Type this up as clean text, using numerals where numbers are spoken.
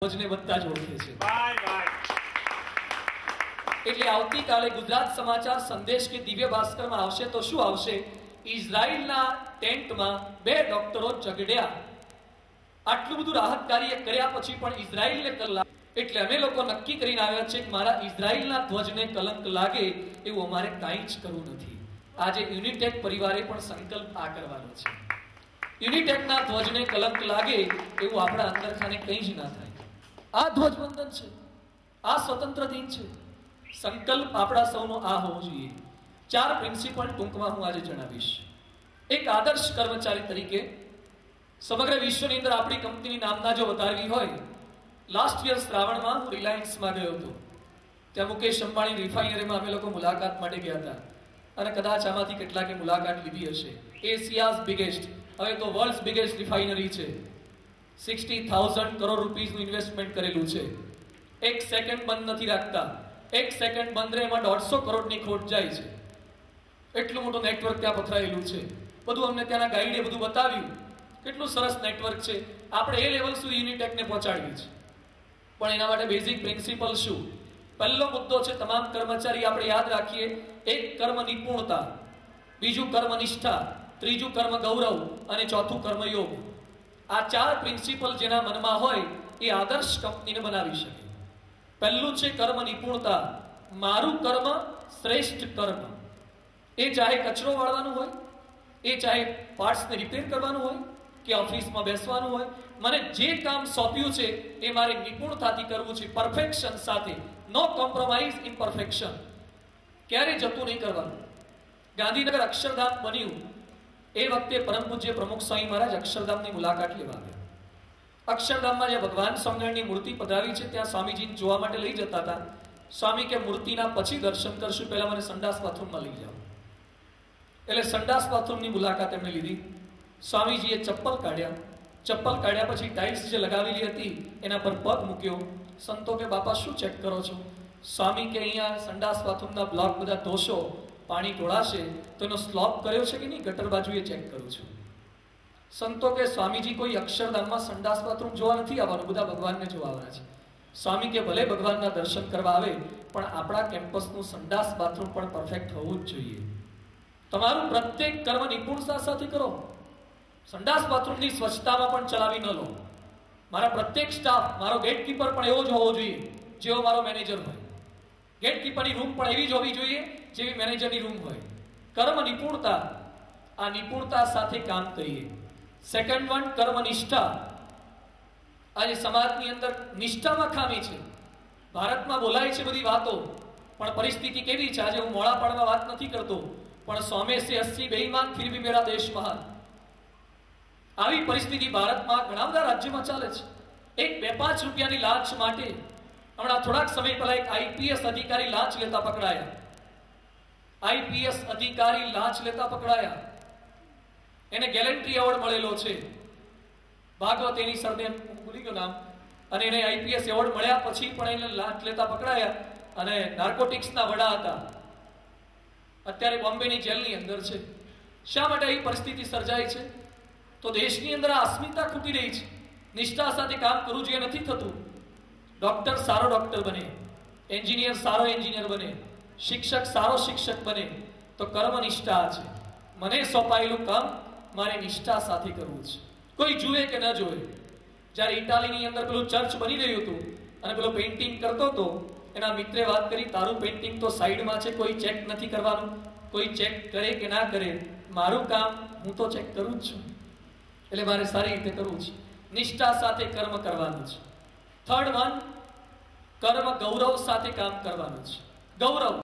ધ્વજને વધતા જ ઓળખે છે। એટલે આવતીકાલે ગુજરાત સમાચાર સંદેશ કે દિવ્ય ભાસ્કરમાં આવશે તો શું આવશે? ઇઝરાયલના ટેન્ટમાં 2 ડોક્ટરો ઝઘડ્યા। આટલું બધું રાહત કાર્ય કર્યા પછી પણ ઇઝરાયલને કલંક, એટલે અમે લોકો નક્કી કરીને આવ્યા છે કે મારા ઇઝરાયલના ધ્વજને કલંક લાગે એવું અમારે કાંઈ જ કરવું નથી। આજે યુનિટેક પરિવારે પણ સંકલ્પ આ કરવાનો છે। યુનિટેકના ધ્વજને કલંક લાગે એવું આપણા અંદરખાને કંઈ જ ના થાય। આ ધ્વજવંદન છે, આ સ્વતંત્ર દિન છે। સંકલ્પ આપણા સૌનો આ હોવો જોઈએ। 4 પ્રિન્સિપલ ટૂંકમાં હું આજે જણાવીશ। એક આદર્શ કર્મચારી તરીકે સમગ્ર વિશ્વની અંદર આપણી કંપનીની નામના જો વધારવી હોય, લાસ્ટ યર શ્રાવણમાં હું રિલાયન્સમાં ગયો હતો। ત્યાં મુકેશ અંબાણી રિફાઇનરીમાં અમે લોકો મુલાકાત માટે ગયા હતા અને કદાચ આમાંથી કેટલાકે મુલાકાત લીધી હશે। એશિયાઝ બિગેસ્ટ, હવે તો વર્લ્ડ્સ બિગેસ્ટ રિફાઇનરી છે। 60,000 કરોડ રૂપિયાનું ઇન્વેસ્ટમેન્ટ કરેલું છે। એક સેકન્ડ બંધ નથી રાખતા। એક સેકન્ડ બંધ રહે એમાં 150 કરોડની ખોટ જાય છે। એટલું મોટું નેટવર્ક ત્યાં પથરાયેલું છે। બધું અમને ત્યાંના ગાઈડે બધું બતાવ્યું, કેટલું સરસ નેટવર્ક છે। આપણે એ લેવલ સુધી યુનિટેકને પહોંચાડવી છે, પણ એના માટે બેઝિક પ્રિન્સિપલ શું? પહેલો મુદ્દો છે તમામ કર્મચારી આપણે યાદ રાખીએ। એક કર્મ નિપુણતા, બીજું કર્મ નિષ્ઠા, ત્રીજું કર્મ ગૌરવ અને ચોથું કર્મયોગ। આ 4 પ્રિન્સિપલ જેના મનમાં હોય એ આદર્શ કંપનીને બનાવી શકે। પહેલું છે કર્મ નિપુણતા। મારું કર્મ શ્રેષ્ઠ કર્મ। એ ચાહે કચરો વાળવાનું હોય, એ ચાહે પાર્ટ્સને રિપેર કરવાનું હોય કે ઓફિસમાં બેસવાનું હોય, મને જે કામ સોંપ્યું છે એ મારે નિપુણતાથી કરવું છે, પરફેક્શન સાથે। No compromise in perfection. ક્યારે જતું નહીં કરવાનું। ગાંધીનગર અક્ષરધામ બન્યું એ વખતે પરમ પૂજ્ય પ્રમુખ સ્વામી મહારાજ અક્ષરધામની મુલાકાત લેવા આવ્યા। અક્ષરધામમાં જે ભગવાન સ્વામિનારાયણની મૂર્તિ પધરાવી છે ત્યાં સ્વામીજીને જોવા માટે લઈ જતા હતા। સ્વામી કે મૂર્તિના પછી દર્શન કરશું, પહેલા મને સંડાસ બાથરૂમમાં લઈ જાઓ। એટલે સંડાસ બાથરૂમની મુલાકાત એમણે લીધી। સ્વામીજીએ ચપ્પલ કાઢ્યા પછી ટાઇલ્સ જે લગાવેલી હતી એના પર પગ મૂક્યો। સંતો કે બાપા શું ચેક કરો છો? સ્વામી કે અહીંયા સંડાસ બાથરૂમના બ્લોક બધા ધોશો, પાણી ઢોળાશે તો એનો સ્લોપ કર્યો છે કે નહીં, ગટર બાજુએ ચેક કરું છું। સંતો કે સ્વામીજી કોઈ અક્ષરધામમાં સંડાસ બાથરૂમ જોવા નથી આવવાનું, બધા ભગવાનને જોવા આવવાના છે। સ્વામી કે ભલે ભગવાનના દર્શન કરવા આવે પણ આપણા કેમ્પસનું સંડાસ બાથરૂમ પણ પરફેક્ટ હોવું જ જોઈએ। તમારું પ્રત્યેક કર્મ નિપુણતા સાથે કરો। સંડાસ બાથરૂમની સ્વચ્છતામાં પણ ચલાવી ન લો। મારા પ્રત્યેક સ્ટાફ, મારો ગેટકીપર પણ એવો જ હોવો જોઈએ જેવો મારો મેનેજર હોય। ગેટકીપરની રૂમ પણ એવી જ હોવી જોઈએ જેવી મેનેજરની રૂમ હોય। કર્મ નિપુણતા, આ નિપુણતા સાથે કામ કરીએ। સેકન્ડ વન કર્મ નિષ્ઠા। આજે સમાજની અંદર નિષ્ઠામાં ખામી છે। ભારતમાં બોલાય છે બધી વાતો, પણ પરિસ્થિતિ કેવી છે? આજે હું મોડા પાડવા વાત નથી કરતો, પણ 100 से 80 બેઈમાન ફિર ભી મેરા દેશ મહાન। આવી પરિસ્થિતિ ભારતમાં ઘણા બધા રાજ્યોમાં ચાલે છે। એક 2-5 રૂપિયાની લાંચ માટે હમણાં થોડાક સમય પહેલા એક આઈપીએસ અધિકારી લાંચ લેતા પકડાયા। આઈપીએસ અધિકારી લાંચ લેતા પકડાયા। એને ગેલેન્ટ્રી એવોર્ડ મળેલો છે। ભાગવત એની સરનેમ ભૂલી ગયો નામ, અને એને આઈપીએસ એવોર્ડ મળ્યા પછી પણ એને લાંચ લેતા પકડાયા અને નાર્કોટિક્સના વડા હતા। અત્યારે બોમ્બેની જેલની અંદર છે। શા માટે આવી પરિસ્થિતિ સર્જાય છે? તો દેશની અંદર આ અસ્મિતા ખૂટી રહી છે। નિષ્ઠા સાથે કામ કરવું જોઈએ, નથી થતું। ડોક્ટર સારો ડોક્ટર બને, એન્જિનિયર સારો એન્જિનિયર બને, શિક્ષક સારો શિક્ષક બને તો કર્મ નિષ્ઠા છે। મને સોંપાયેલું કામ મારે નિષ્ઠા સાથે કરવું છે, કોઈ જુએ કે ન જુએ। જ્યારે ઇટાલીની અંદર પેલું ચર્ચ બની રહ્યું હતું અને પેલો પેઇન્ટિંગ કરતો હતો, એના મિત્રે વાત કરી, તારું પેઇન્ટિંગ તો સાઈડમાં છે, કોઈ ચેક નથી કરવાનું, કોઈ ચેક કરે કે ના કરે, મારું કામ હું તો ચેક કરું જ છું, એટલે મારે સારી રીતે કરવું છે। નિષ્ઠા સાથે કર્મ કરવાનું છે। થર્ડ વન કર્મ ગૌરવ સાથે કામ કરવાનું છે। ગૌરવ